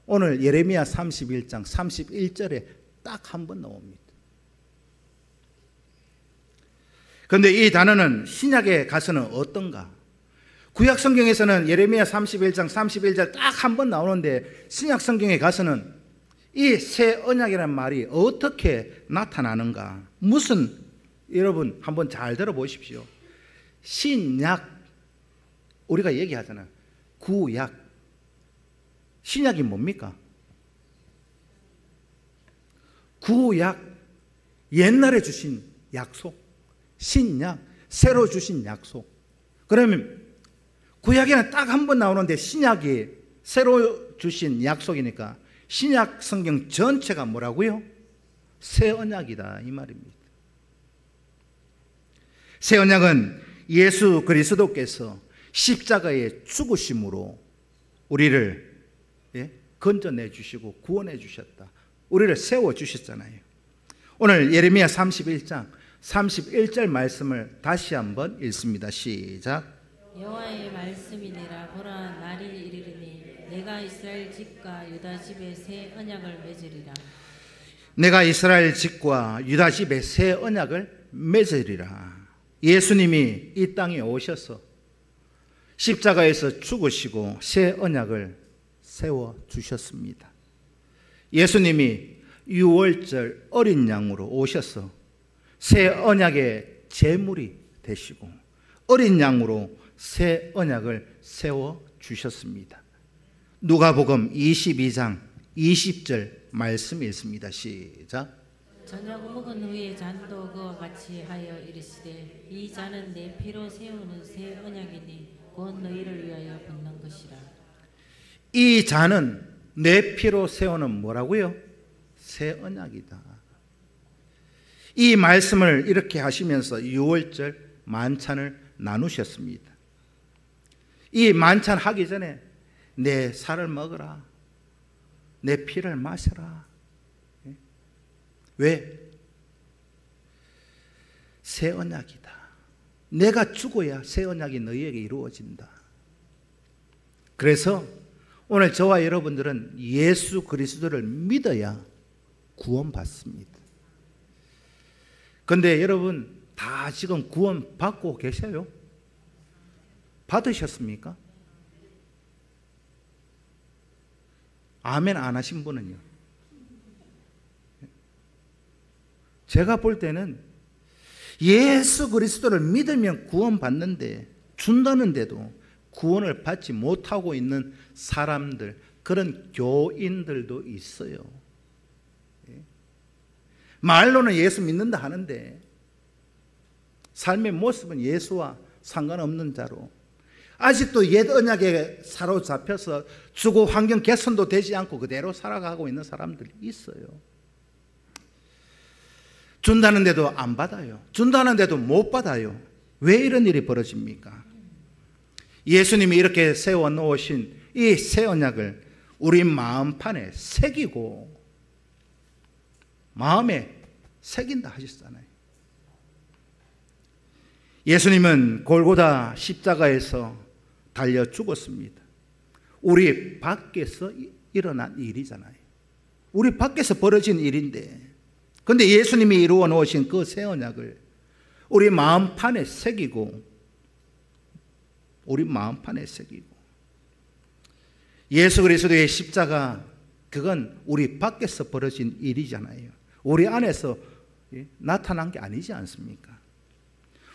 오늘 예레미야 31장 31절에 딱 한 번 나옵니다. 그런데 이 단어는 신약에 가서는 어떤가? 구약 성경에서는 예레미야 31장 31절 딱 한 번 나오는데 신약 성경에 가서는 이 새 언약이라는 말이 어떻게 나타나는가? 무슨, 여러분 한번 잘 들어보십시오. 신약, 우리가 얘기하잖아요. 구약. 신약이 뭡니까? 구약, 옛날에 주신 약속. 신약, 새로 주신 약속. 그러면 구약에는 딱 한 번 나오는데 신약이 새로 주신 약속이니까 신약 성경 전체가 뭐라고요? 새 언약이다 이 말입니다. 새 언약은 예수 그리스도께서 십자가의 죽으심으로 우리를 건져내 주시고 구원해 주셨다. 우리를 세워 주셨잖아요. 오늘 예레미야 31장 31절 말씀을 다시 한번 읽습니다. 시작. 여호와의 말씀이니라. 보라, 날이 이르리니 내가 이스라엘 집과 유다 집에 새 언약을 맺으리라. 내가 이스라엘 집과 유다 집에 새 언약을 맺으리라. 예수님이 이 땅에 오셔서 십자가에서 죽으시고 새 언약을 세워 주셨습니다. 예수님이 유월절 어린 양으로 오셔서 새 언약의 제물이 되시고 어린 양으로 새 언약을 세워 주셨습니다. 누가복음 22장 20절 말씀이 있습니다. 시작. 저녁 먹은 후에 잔도 그와 같이 하여 이르시되 이 잔은 내 피로 세우는 새 언약이니 곧 너희를 위하여 붓는 것이라. 이 잔은 내 피로 세우는 뭐라고요? 새 언약이다. 이 말씀을 이렇게 하시면서 유월절 만찬을 나누셨습니다. 이 만찬 하기 전에 내 살을 먹어라, 내 피를 마셔라. 왜? 새 언약이다. 내가 죽어야 새 언약이 너희에게 이루어진다. 그래서 오늘 저와 여러분들은 예수 그리스도를 믿어야 구원받습니다. 그런데 여러분 다 지금 구원 받고 계셔요? 받으셨습니까? 아멘 안 하신 분은요? 제가 볼 때는 예수 그리스도를 믿으면 구원받는데 준다는데도 구원을 받지 못하고 있는 사람들, 그런 교인들도 있어요. 말로는 예수 믿는다 하는데 삶의 모습은 예수와 상관없는 자로 아직도 옛 언약에 사로잡혀서 주거 환경 개선도 되지 않고 그대로 살아가고 있는 사람들이 있어요. 준다는데도 안 받아요. 준다는데도 못 받아요. 왜 이런 일이 벌어집니까? 예수님이 이렇게 세워놓으신 이 새 언약을 우리 마음판에 새기고 마음에 새긴다 하셨잖아요. 예수님은 골고다 십자가에서 달려 죽었습니다. 우리 밖에서 일어난 일이잖아요. 우리 밖에서 벌어진 일인데, 그런데 예수님이 이루어 놓으신 그 새 언약을 우리 마음판에 새기고, 우리 마음판에 새기고, 예수 그리스도의 십자가, 그건 우리 밖에서 벌어진 일이잖아요. 우리 안에서 나타난 게 아니지 않습니까?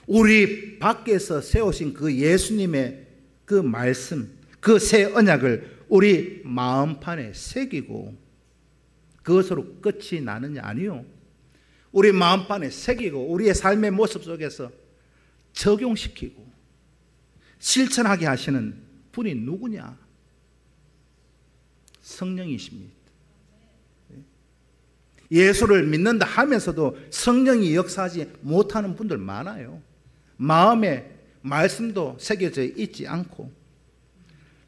우리 밖에서 세우신 그 예수님의 그 말씀, 그 새 언약을 우리 마음판에 새기고 그것으로 끝이 나느냐? 아니요. 우리 마음판에 새기고 우리의 삶의 모습 속에서 적용시키고 실천하게 하시는 분이 누구냐? 성령이십니다. 예수를 믿는다 하면서도 성령이 역사하지 못하는 분들 많아요. 마음에 말씀도 새겨져 있지 않고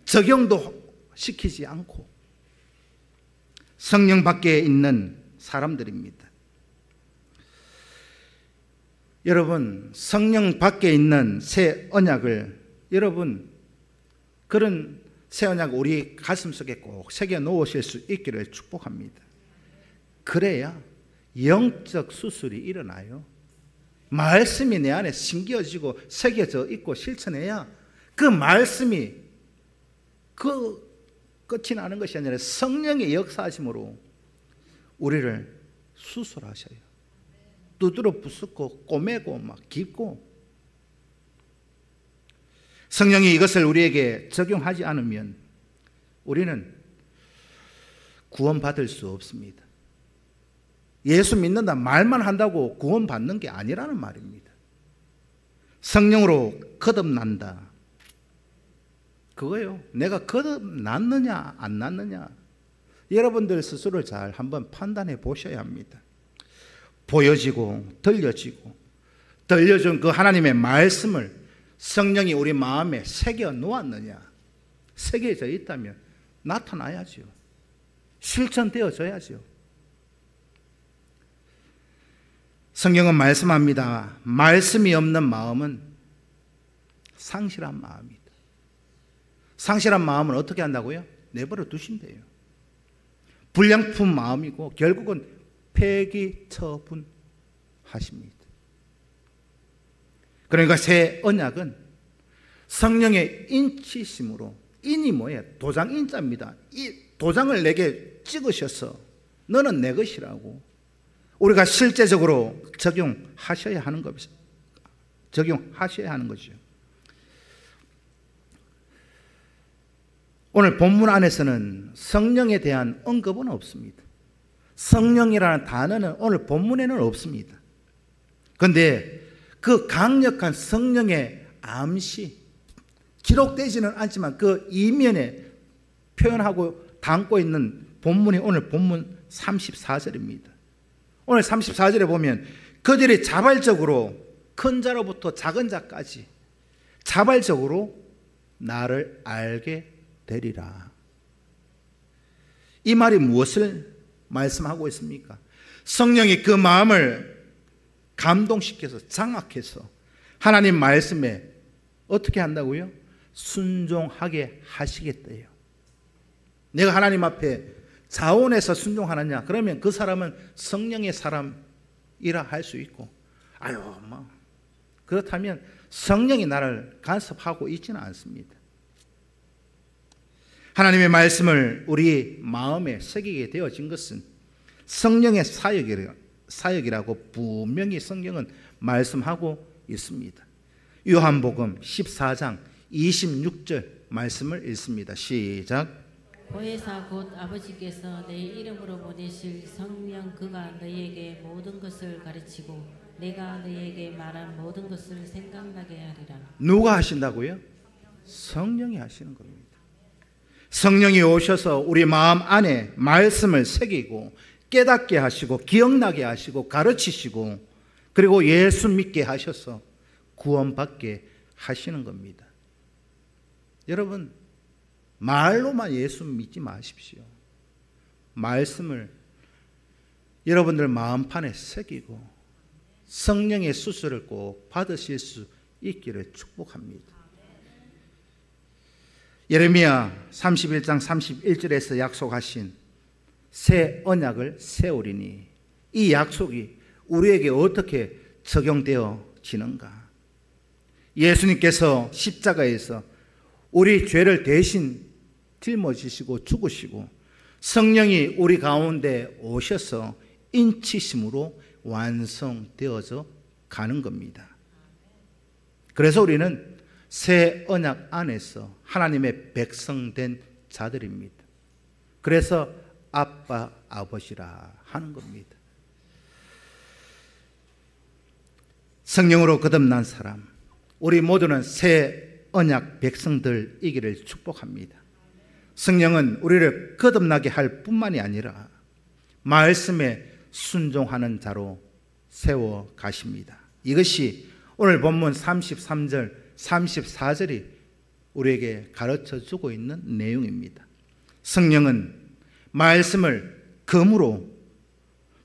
적용도 시키지 않고 성령 밖에 있는 사람들입니다. 여러분, 성령 밖에 있는 새 언약을, 여러분 그런 새 언약 우리 가슴속에 꼭 새겨 놓으실 수 있기를 축복합니다. 그래야 영적 수술이 일어나요. 말씀이 내 안에 심겨지고 새겨져 있고 실천해야 그 말씀이 그 끝이 나는 것이 아니라 성령의 역사하심으로 우리를 수술하셔요. 두드러 부수고 꼬매고 막 깁고, 성령이 이것을 우리에게 적용하지 않으면 우리는 구원받을 수 없습니다. 예수 믿는다 말만 한다고 구원받는 게 아니라는 말입니다. 성령으로 거듭난다, 그거요. 내가 거듭났느냐 안 났느냐, 여러분들 스스로 잘 한번 판단해 보셔야 합니다. 보여지고 들려지고 들려준 그 하나님의 말씀을 성령이 우리 마음에 새겨 놓았느냐, 새겨져 있다면 나타나야죠. 실천되어져야죠. 성경은 말씀합니다. 말씀이 없는 마음은 상실한 마음이다. 상실한 마음은 어떻게 한다고요? 내버려 두신대요. 불량품 마음이고 결국은 폐기 처분하십니다. 그러니까 새 언약은 성령의 인치심으로, 인이 뭐예요? 도장 인자입니다. 이 도장을 내게 찍으셔서 너는 내 것이라고 우리가 실제적으로 적용하셔야 하는 것이죠. 적용하셔야 하는 것이죠. 오늘 본문 안에서는 성령에 대한 언급은 없습니다. 성령이라는 단어는 오늘 본문에는 없습니다. 그런데 그 강력한 성령의 암시, 기록되지는 않지만 그 이면에 표현하고 담고 있는 본문이 오늘 본문 34절입니다. 오늘 34절에 보면 그들이 자발적으로 큰 자로부터 작은 자까지 자발적으로 나를 알게 되리라. 이 말이 무엇을 말씀하고 있습니까? 성령이 그 마음을 감동시켜서 장악해서 하나님 말씀에 어떻게 한다고요? 순종하게 하시겠대요. 내가 하나님 앞에 자원해서 순종하느냐? 그러면 그 사람은 성령의 사람이라 할 수 있고, 그렇다면 성령이 나를 간섭하고 있지는 않습니다. 하나님의 말씀을 우리 마음에 새기게 되어진 것은 성령의 사역이라고 분명히 성경은 말씀하고 있습니다. 요한복음 14장 26절 말씀을 읽습니다. 시작. 보혜사 곧 아버지께서 내 이름으로 보내실 성령 그가 너희에게 모든 것을 가르치고 내가 너희에게 말한 모든 것을 생각나게 하리라. 누가 하신다고요? 성령이 하시는 겁니다. 성령이 오셔서 우리 마음 안에 말씀을 새기고 깨닫게 하시고 기억나게 하시고 가르치시고 그리고 예수 믿게 하셔서 구원받게 하시는 겁니다. 여러분, 말로만 예수 믿지 마십시오. 말씀을 여러분들 마음판에 새기고 성령의 수술을 꼭 받으실 수 있기를 축복합니다. 예레미야 31장 31절에서 약속하신 새 언약을 세우리니 이 약속이 우리에게 어떻게 적용되어지는가? 예수님께서 십자가에서 우리 죄를 대신 짊어지시고 죽으시고 성령이 우리 가운데 오셔서 인치심으로 완성되어져 가는 겁니다. 그래서 우리는 새 언약 안에서 하나님의 백성된 자들입니다. 그래서 아빠, 아버지라 하는 겁니다. 성령으로 거듭난 사람, 우리 모두는 새 언약 백성들이기를 축복합니다. 성령은 우리를 거듭나게 할 뿐만이 아니라 말씀에 순종하는 자로 세워 가십니다. 이것이 오늘 본문 33절, 34절이 우리에게 가르쳐 주고 있는 내용입니다. 성령은 말씀을 검으로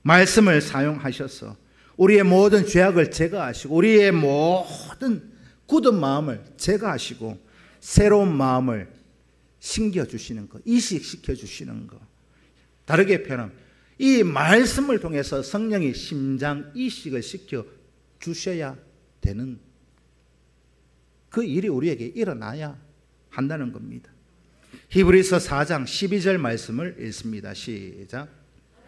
말씀을 사용하셔서 우리의 모든 죄악을 제거하시고 우리의 모든 굳은 마음을 제거하시고 새로운 마음을 심겨주시는 것, 이식시켜 주시는 것. 다르게 표현하면 이 말씀을 통해서 성령이 심장 이식을 시켜 주셔야 되는 그 일이 우리에게 일어나야 한다는 겁니다. 히브리서 4장 12절 말씀을 읽습니다. 시작.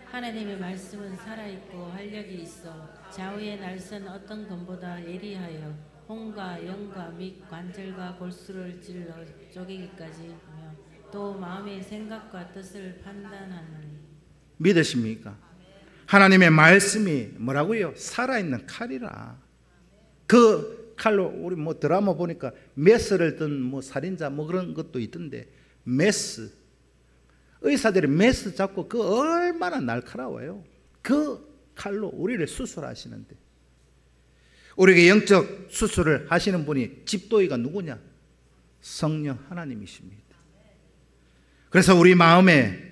하나님의 말씀은 살아있고 활력이 있어 좌우의 날선 어떤 검보다 예리하여 혼과 영과 및 관절과 골수를 찔러 쪼개기까지 하며 또 마음의 생각과 뜻을 판단하느니. 믿으십니까? 하나님의 말씀이 뭐라고요? 살아있는 칼이라. 그 칼로 우리 뭐 드라마 보니까 메스를 든 뭐 살인자 뭐 그런 것도 있던데 메스, 의사들이 메스 잡고 그 얼마나 날카로워요. 그 칼로 우리를 수술하시는데 우리에게 영적 수술을 하시는 분이 집도의가 누구냐? 성령 하나님이십니다. 그래서 우리 마음에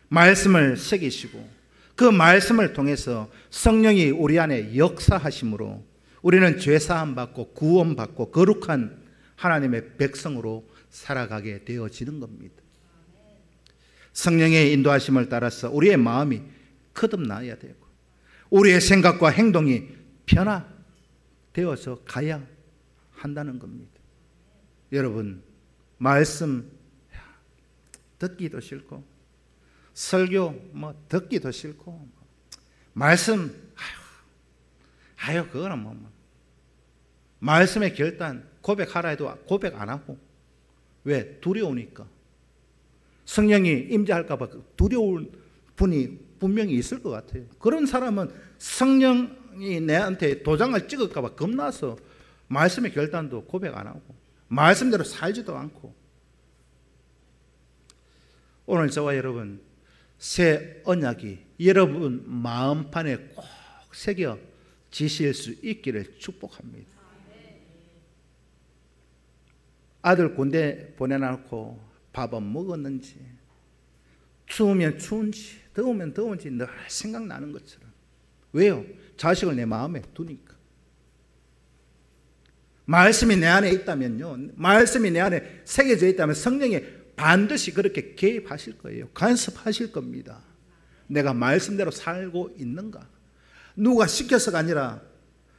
말씀을 새기시고 그 말씀을 통해서 성령이 우리 안에 역사하심으로 우리는 죄사함 받고 구원 받고 거룩한 하나님의 백성으로 살아가게 되어지는 겁니다. 성령의 인도하심을 따라서 우리의 마음이 거듭나야 되고 우리의 생각과 행동이 변화되어서 가야 한다는 겁니다. 여러분, 말씀 듣기도 싫고 설교 듣기도 싫고 말씀 그거는 말씀의 결단 고백하라 해도 고백 안 하고 왜? 두려우니까. 성령이 임재할까 봐 두려운 분이 분명히 있을 것 같아요. 그런 사람은 성령이 내한테 도장을 찍을까 봐 겁나서 말씀의 결단도 고백 안 하고 말씀대로 살지도 않고. 오늘 저와 여러분 새 언약이 여러분 마음판에 꼭 새겨 지실 수 있기를 축복합니다. 아들 군대 보내놓고 밥은 먹었는지, 추우면 추운지 더우면 더운지 늘 생각나는 것처럼. 왜요? 자식을 내 마음에 두니까. 말씀이 내 안에 있다면요, 말씀이 내 안에 새겨져 있다면 성령이 반드시 그렇게 개입하실 거예요. 간섭하실 겁니다. 내가 말씀대로 살고 있는가? 누가 시켜서가 아니라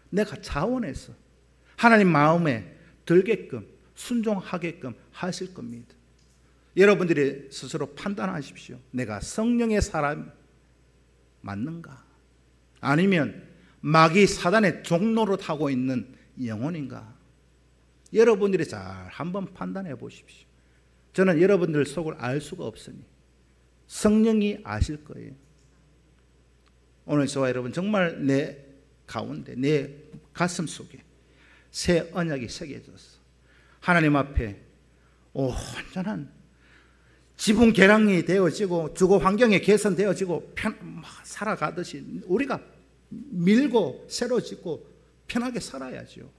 내가 자원해서 하나님 마음에 들게끔 순종하게끔 하실 겁니다. 여러분들이 스스로 판단하십시오. 내가 성령의 사람 맞는가? 아니면 마귀 사단의 종로로 타고 있는 영혼인가? 여러분들이 잘 한번 판단해 보십시오. 저는 여러분들 속을 알 수가 없으니 성령이 아실 거예요. 오늘 저와 여러분 정말 내 가운데 내 가슴 속에 새 언약이 새겨졌어. 하나님 앞에 온전한 지붕 계량이 되어지고 주거 환경이 개선되어지고 살아가듯이 우리가 밀고 새로 짓고 편하게 살아야죠.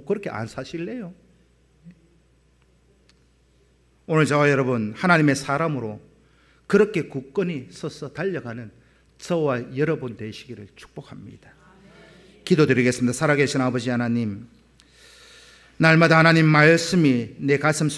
그렇게 안 사실래요? 오늘 저와 여러분 하나님의 사람으로 그렇게 굳건히 서서 달려가는 저와 여러분 되시기를 축복합니다. 기도드리겠습니다. 살아계신 아버지 하나님, 날마다 하나님 말씀이 내 가슴